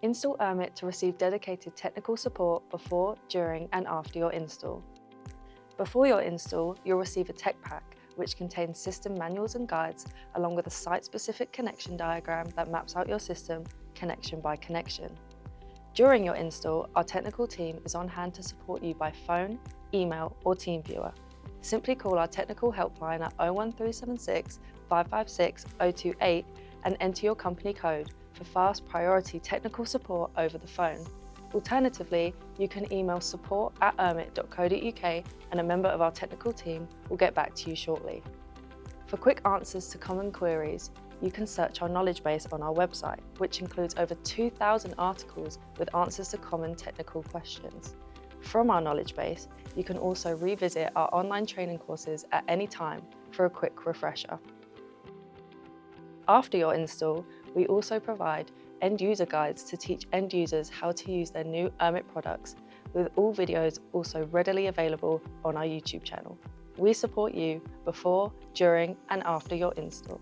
Install Urmet to receive dedicated technical support before, during and after your install. Before your install, you'll receive a tech pack which contains system manuals and guides along with a site-specific connection diagram that maps out your system connection by connection. During your install, our technical team is on hand to support you by phone, email or TeamViewer. Simply call our technical helpline at 01376 556 028 and enter your company code for fast priority technical support over the phone. Alternatively, you can email support@urmet.co.uk and a member of our technical team will get back to you shortly. For quick answers to common queries, you can search our knowledge base on our website, which includes over 2,000 articles with answers to common technical questions. From our knowledge base, you can also revisit our online training courses at any time for a quick refresher. After your install, we also provide end-user guides to teach end users how to use their new Urmet products, with all videos also readily available on our YouTube channel. We support you before, during and after your install.